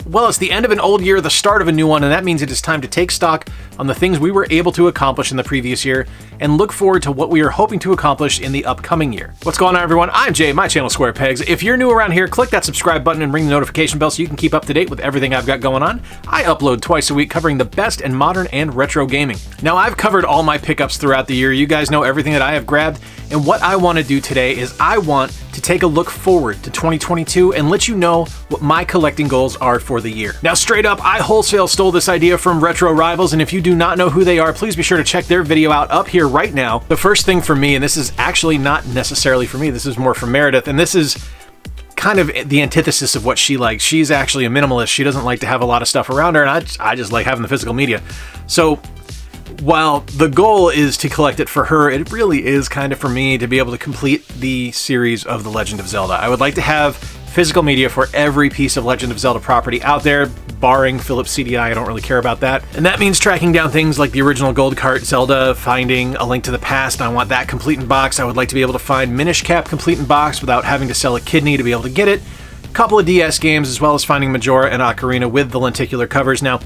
Well, it's the end of an old year, the start of a new one, and that means it is time to take stock on the things we were able to accomplish in the previous year and look forward to what we are hoping to accomplish in the upcoming year. What's going on, everyone? I'm Jay, my channel Square Pegs. If you're new around here, click that subscribe button and ring the notification bell so you can keep up to date with everything I've got going on. I upload twice a week covering the best in modern and retro gaming. Now, I've covered all my pickups throughout the year. You guys know everything that I have grabbed, and what I want to do today is I want to take a look forward to 2022 and let you know what my collecting goals are for the year. Now, straight up, I wholesale stole this idea from Retro Rivals, and if you do not know who they are, please be sure to check their video out up here right now. The first thing for me, and this is actually not necessarily for me, this is more for Meredith, and this is kind of the antithesis of what she likes. She's actually a minimalist. She doesn't like to have a lot of stuff around her, and I just like having the physical media. So while the goal is to collect it for her, it really is kind of for me to be able to complete the series of The Legend of Zelda. I would like to have physical media for every piece of Legend of Zelda property out there, barring Philips CDI. I don't really care about that. And that means tracking down things like the original Gold Cart Zelda, finding A Link to the Past. I want that complete in box. I would like to be able to find Minish Cap complete in box without having to sell a kidney to be able to get it. A couple of DS games, as well as finding Majora and Ocarina with the lenticular covers. Now,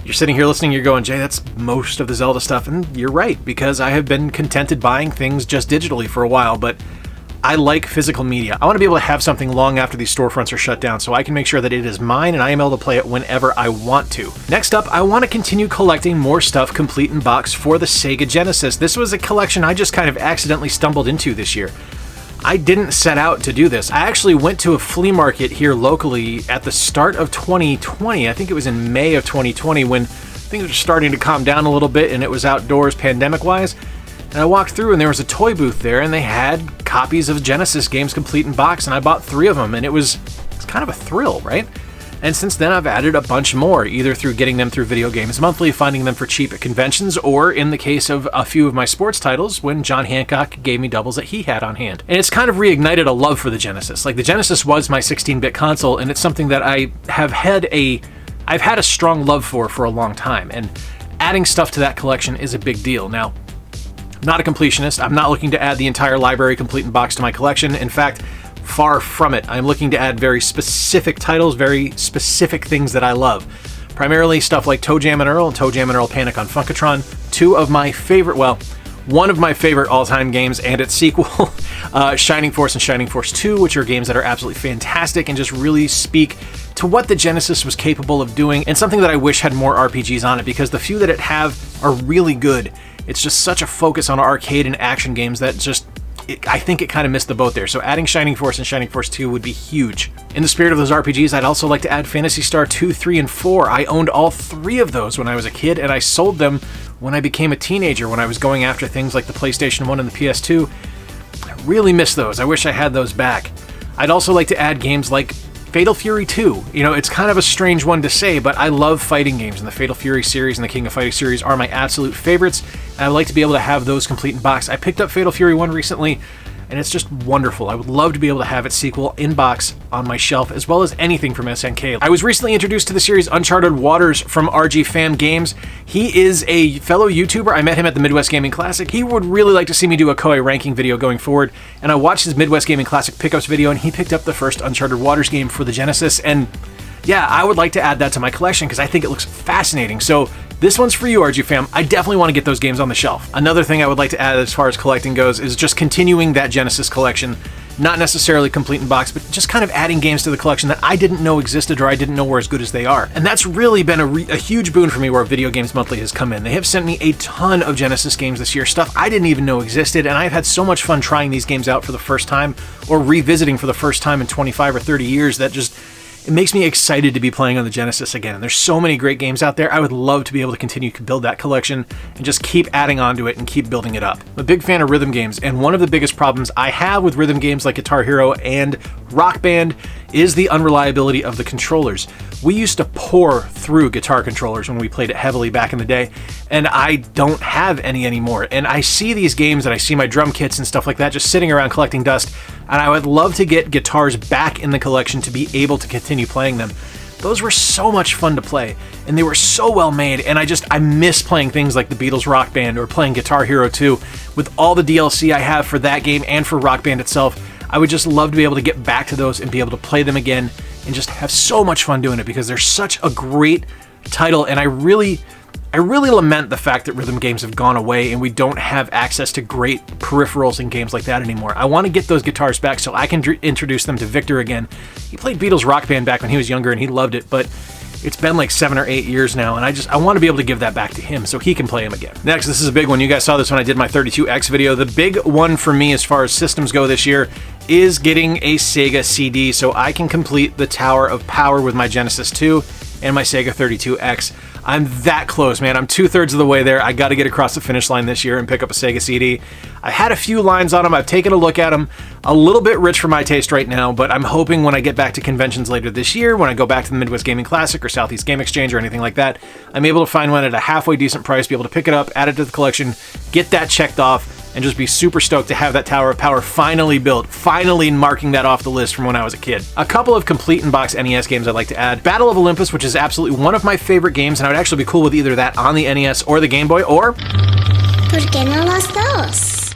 you're sitting here listening, you're going, Jay, that's most of the Zelda stuff, and you're right, because I have been contented buying things just digitally for a while, but I like physical media. I want to be able to have something long after these storefronts are shut down so I can make sure that it is mine and I am able to play it whenever I want to. Next up, I want to continue collecting more stuff complete in box for the Sega Genesis. This was a collection I just kind of accidentally stumbled into this year. I didn't set out to do this. I actually went to a flea market here locally at the start of 2020. I think it was in May of 2020 when things were starting to calm down a little bit and it was outdoors pandemic-wise. And I walked through and there was a toy booth there and they had copies of Genesis games complete in box, and I bought 3 of them, and it's kind of a thrill, right? And since then I've added a bunch more, either through getting them through Video Games Monthly, finding them for cheap at conventions, or in the case of a few of my sports titles, when John Hancock gave me doubles that he had on hand. And it's kind of reignited a love for the Genesis. Like, the Genesis was my 16-bit console, and it's something that I've had a strong love for a long time, and adding stuff to that collection is a big deal. Now, I'm not a completionist. I'm not looking to add the entire library complete in box to my collection. In fact, far from it. I'm looking to add very specific titles, very specific things that I love. Primarily stuff like Toe Jam and Earl Panic on Funkatron, one of my favorite all-time games and its sequel, Shining Force and Shining Force 2, which are games that are absolutely fantastic and just really speak to what the Genesis was capable of doing, and something that I wish had more RPGs on it, because the few that it have are really good. It's just such a focus on arcade and action games that I think it kind of missed the boat there. So adding Shining Force and Shining Force 2 would be huge. In the spirit of those RPGs, I'd also like to add Phantasy Star 2, 3, and 4. I owned all 3 of those when I was a kid, and I sold them when I became a teenager, when I was going after things like the PlayStation 1 and the PS2. I really miss those. I wish I had those back. I'd also like to add games like Fatal Fury 2. You know, it's kind of a strange one to say, but I love fighting games, and the Fatal Fury series and the King of Fighting series are my absolute favorites, and I would like to be able to have those complete in box. I picked up Fatal Fury 1 recently, and it's just wonderful. I would love to be able to have its sequel in box on my shelf, as well as anything from SNK. I was recently introduced to the series Uncharted Waters from RG Fam Games. He is a fellow YouTuber. I met him at the Midwest Gaming Classic. He would really like to see me do a Koei ranking video going forward, and I watched his Midwest Gaming Classic pickups video, and he picked up the first Uncharted Waters game for the Genesis, and yeah, I would like to add that to my collection because I think it looks fascinating. So this one's for you, RG Fam. I definitely want to get those games on the shelf. Another thing I would like to add as far as collecting goes is just continuing that Genesis collection. Not necessarily complete in box, but just kind of adding games to the collection that I didn't know existed or I didn't know were as good as they are. And that's really been a huge boon for me where Video Games Monthly has come in. They have sent me a ton of Genesis games this year, stuff I didn't even know existed, and I've had so much fun trying these games out for the first time or revisiting for the first time in 25 or 30 years that just it makes me excited to be playing on the Genesis again. And there's so many great games out there. I would love to be able to continue to build that collection and just keep adding on to it and keep building it up. I'm a big fan of rhythm games, and one of the biggest problems I have with rhythm games like Guitar Hero and Rock Band is the unreliability of the controllers. We used to pour through guitar controllers when we played it heavily back in the day, and I don't have any anymore. And I see these games and I see my drum kits and stuff like that just sitting around collecting dust, and I would love to get guitars back in the collection to be able to continue playing them. Those were so much fun to play, and they were so well made, and I miss playing things like the Beatles Rock Band or playing Guitar Hero 2. With all the DLC I have for that game and for Rock Band itself, I would just love to be able to get back to those and be able to play them again and just have so much fun doing it because they're such a great title, and I really lament the fact that rhythm games have gone away and we don't have access to great peripherals and games like that anymore. I want to get those guitars back so I can introduce them to Victor again. He played Beatles Rock Band back when he was younger and he loved it, but it's been like 7 or 8 years now, and I want to be able to give that back to him so he can play them again. Next, this is a big one. You guys saw this when I did my 32X video. The big one for me as far as systems go this year is getting a Sega CD so I can complete the Tower of Power with my Genesis 2 and my Sega 32X. I'm that close, man. I'm 2/3 of the way there. I got to get across the finish line this year and pick up a Sega CD. I had a few lines on them. I've taken a look at them. A little bit rich for my taste right now, but I'm hoping when I get back to conventions later this year, when I go back to the Midwest Gaming Classic or Southeast Game Exchange or anything like that, I'm able to find one at a halfway decent price, be able to pick it up, add it to the collection, get that checked off, and just be super stoked to have that Tower of Power finally built, finally marking that off the list from when I was a kid. A couple of complete in-box NES games I'd like to add. Battle of Olympus, which is absolutely one of my favorite games, and I would actually be cool with either that on the NES or the Game Boy, or... ¿Por qué no los dos?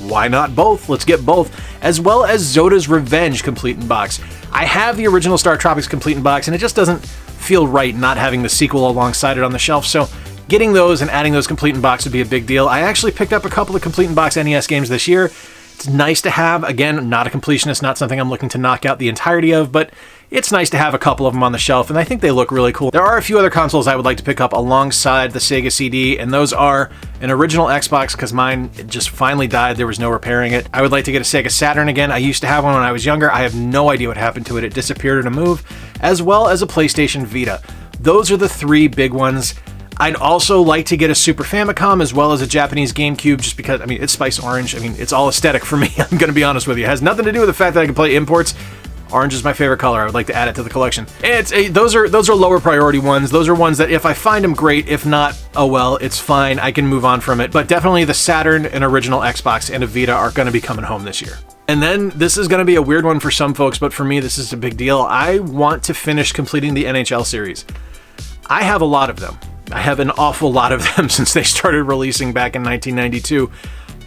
Why not both? Let's get both. As well as Zoda's Revenge complete in box. I have the original Star Tropics complete in box, and it just doesn't feel right not having the sequel alongside it on the shelf, so getting those and adding those complete in box would be a big deal. I actually picked up a couple of complete in box NES games this year. It's nice to have. Again, not a completionist, not something I'm looking to knock out the entirety of, but it's nice to have a couple of them on the shelf, and I think they look really cool. There are a few other consoles I would like to pick up alongside the Sega CD, and those are an original Xbox, because mine just finally died. There was no repairing it. I would like to get a Sega Saturn again. I used to have one when I was younger. I have no idea what happened to it. It disappeared in a move, as well as a PlayStation Vita. Those are the three big ones. I'd also like to get a Super Famicom as well as a Japanese GameCube, just because, I mean, it's spice orange. I mean, it's all aesthetic for me. I'm going to be honest with you. It has nothing to do with the fact that I can play imports. Orange is my favorite color. I would like to add it to the collection. And those are lower priority ones. Those are ones that if I find them, great. If not, oh well, it's fine. I can move on from it. But definitely the Saturn, an original Xbox, and a Vita are going to be coming home this year. And then this is going to be a weird one for some folks, but for me, this is a big deal. I want to finish completing the NHL series. I have a lot of them. I have an awful lot of them since they started releasing back in 1992,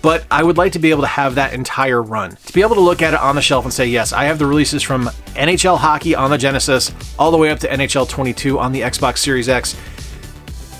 but I would like to be able to have that entire run. To be able to look at it on the shelf and say, yes, I have the releases from NHL Hockey on the Genesis all the way up to NHL 22 on the Xbox Series X.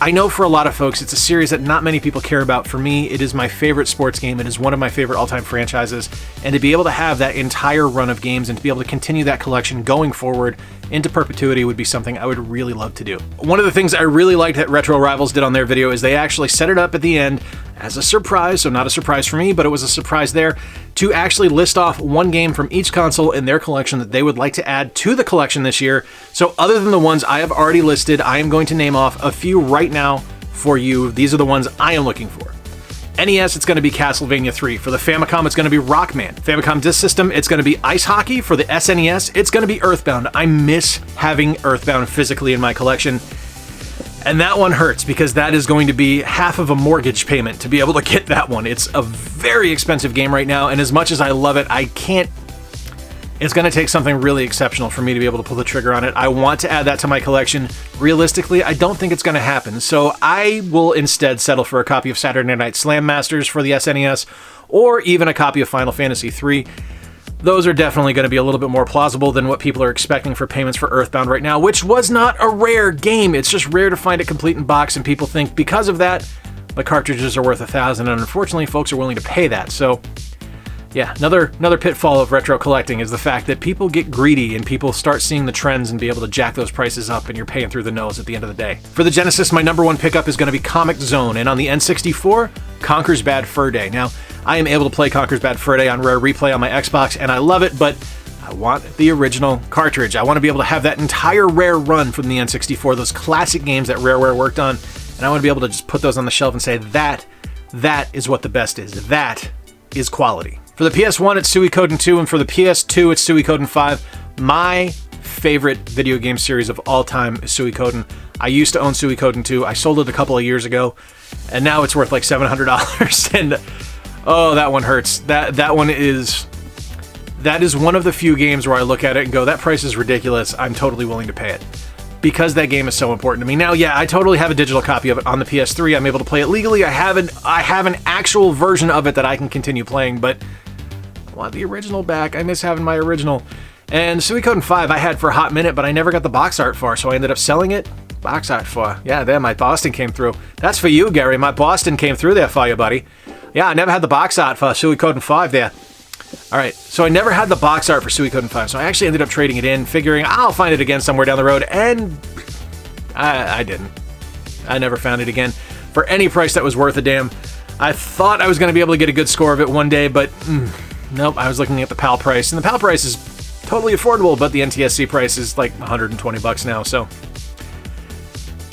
I know for a lot of folks, it's a series that not many people care about. For me, it is my favorite sports game. It is one of my favorite all-time franchises. And to be able to have that entire run of games and to be able to continue that collection going forward into perpetuity would be something I would really love to do. One of the things I really liked that Retro Rivals did on their video is they actually set it up at the end as a surprise, so not a surprise for me, but it was a surprise there, to actually list off one game from each console in their collection that they would like to add to the collection this year. So other than the ones I have already listed, I am going to name off a few right now for you. These are the ones I am looking for. NES, it's going to be Castlevania 3. For the Famicom, it's going to be Rockman. Famicom Disk System, it's going to be Ice Hockey. For the SNES, it's going to be Earthbound. I miss having Earthbound physically in my collection. And that one hurts because that is going to be half of a mortgage payment to be able to get that one. It's a very expensive game right now, and as much as I love it, I can't... It's going to take something really exceptional for me to be able to pull the trigger on it. I want to add that to my collection. Realistically, I don't think it's going to happen, so I will instead settle for a copy of Saturday Night Slam Masters for the SNES, or even a copy of Final Fantasy III. Those are definitely going to be a little bit more plausible than what people are expecting for payments for Earthbound right now, which was not a rare game. It's just rare to find it complete in box, and people think because of that, the cartridges are worth $1,000, and unfortunately, folks are willing to pay that. So, yeah, another pitfall of retro collecting is the fact that people get greedy and people start seeing the trends and be able to jack those prices up, and you're paying through the nose at the end of the day. For the Genesis, my number one pickup is going to be Comic Zone, and on the N64, Conker's Bad Fur Day. Now, I am able to play Conker's Bad Fur Day on Rare Replay on my Xbox, and I love it, but I want the original cartridge. I want to be able to have that entire Rare run from the N64, those classic games that Rareware worked on, and I want to be able to just put those on the shelf and say, that is what the best is. That is quality. For the PS1, it's Suikoden 2, and for the PS2, it's Suikoden 5. My favorite video game series of all time is Suikoden. I used to own Suikoden 2. I sold it a couple of years ago, and now it's worth like $700, and oh, that one hurts. That is one of the few games where I look at it and go, that price is ridiculous. I'm totally willing to pay it. Because that game is so important to me. Now, yeah, I totally have a digital copy of it on the PS3. I'm able to play it legally. I have an actual version of it that I can continue playing, but I want the original back. I miss having my original. And Suikoden 5 I had for a hot minute, but I never got the box art for, so I ended up selling it. Box art for. Yeah, there, my Boston came through. That's for you, Gary. My Boston came through there for you, buddy. Yeah, I never had the box art for Suikoden 5 there. All right, so I never had the box art for Suikoden 5, so I actually ended up trading it in, figuring I'll find it again somewhere down the road, and I didn't. I never found it again for any price that was worth a damn. I thought I was going to be able to get a good score of it one day, but nope, I was looking at the PAL price, and the PAL price is totally affordable, but the NTSC price is like 120 bucks now, so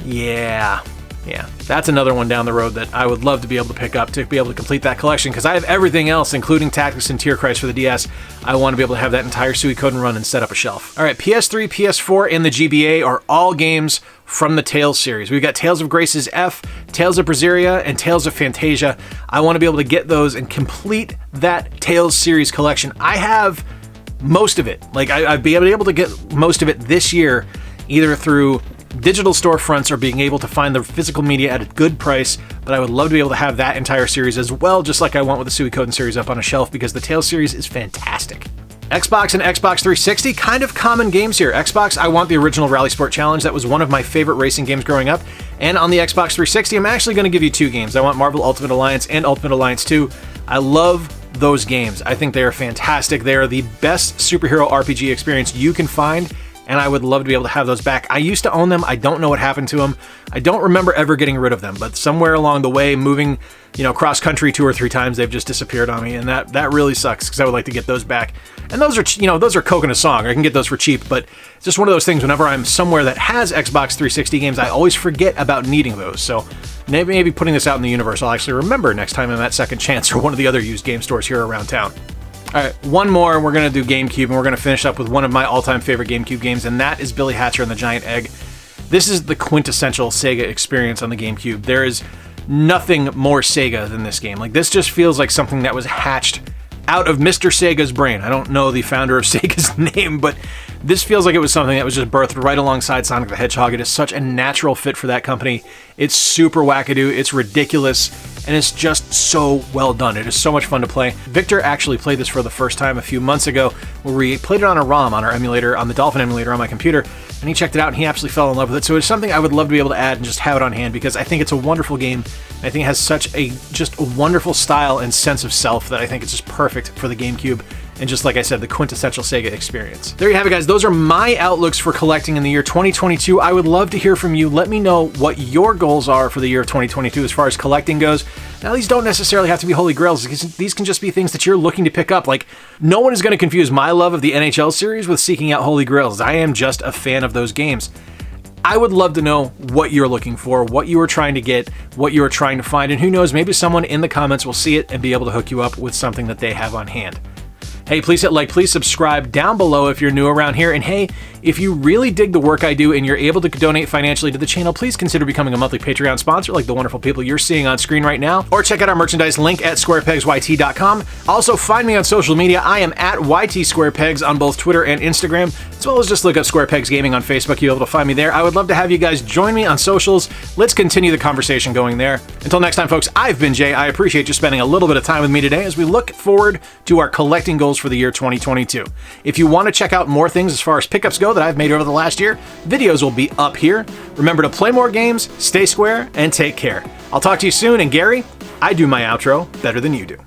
yeah, that's another one down the road that I would love to be able to pick up to be able to complete that collection, because I have everything else, including Tactics and Tier Christ for the DS. I want to be able to have that entire Suikoden run and set up a shelf. All right, PS3, PS4, and the GBA are all games from the Tales series. We've got Tales of Grace's F, Tales of Berseria, and Tales of Fantasia. I want to be able to get those and complete that Tales series collection. I have most of it. Like, I'd be able to get most of it this year, either through digital storefronts or being able to find the physical media at a good price, but I would love to be able to have that entire series as well, just like I want with the Suikoden series up on a shelf, because the Tales series is fantastic. Xbox and Xbox 360, kind of common games here. Xbox, I want the original Rally Sport Challenge. That was one of my favorite racing games growing up. And on the Xbox 360, I'm actually going to give you two games. I want Marvel Ultimate Alliance and Ultimate Alliance 2. I love those games. I think they are fantastic. They are the best superhero RPG experience you can find, and I would love to be able to have those back. I used to own them. I don't know what happened to them. I don't remember ever getting rid of them, but somewhere along the way, moving, cross country 2 or 3 times, they've just disappeared on me, and that really sucks, because I would like to get those back. And those are, those are Coke in a song. I can get those for cheap, but it's just one of those things. Whenever I'm somewhere that has Xbox 360 games, I always forget about needing those. So maybe putting this out in the universe, I'll actually remember next time I'm at Second Chance or one of the other used game stores here around town. All right, one more, and we're going to do GameCube, and we're going to finish up with one of my all-time favorite GameCube games, and that is Billy Hatcher and the Giant Egg. This is the quintessential Sega experience on the GameCube. There is nothing more Sega than this game. Like, this just feels like something that was hatched out of Mr. Sega's brain. I don't know the founder of Sega's name, but this feels like it was something that was just birthed right alongside Sonic the Hedgehog. It is such a natural fit for that company. It's super wackadoo, it's ridiculous, and it's just so well done. It is so much fun to play. Victor actually played this for the first time a few months ago, where we played it on a ROM on our emulator, on the Dolphin emulator on my computer, and he checked it out and he absolutely fell in love with it. So it's something I would love to be able to add and just have it on hand, because I think it's a wonderful game. And I think it has such a wonderful style and sense of self that I think it's just perfect for the GameCube. And just like I said, the quintessential Sega experience. There you have it, guys. Those are my outlooks for collecting in the year 2022. I would love to hear from you. Let me know what your goals are for the year of 2022 as far as collecting goes. Now, these don't necessarily have to be holy grails. These can just be things that you're looking to pick up. Like, no one is going to confuse my love of the NHL series with seeking out holy grails. I am just a fan of those games. I would love to know what you're looking for, what you are trying to get, what you are trying to find, and who knows, maybe someone in the comments will see it and be able to hook you up with something that they have on hand. Hey, please hit like, please subscribe down below if you're new around here, and hey, if you really dig the work I do and you're able to donate financially to the channel, please consider becoming a monthly Patreon sponsor like the wonderful people you're seeing on screen right now, or check out our merchandise link at squarepegsyt.com. Also, find me on social media. I am at YTSquarePegs on both Twitter and Instagram, as well as just look up SquarePegs Gaming on Facebook. You'll be able to find me there. I would love to have you guys join me on socials. Let's continue the conversation going there. Until next time, folks, I've been Jay. I appreciate you spending a little bit of time with me today as we look forward to our collecting goals for the year 2022. If you want to check out more things as far as pickups go that I've made over the last year, videos will be up here. Remember to play more games, stay square, and take care. I'll talk to you soon, and Gary, I do my outro better than you do.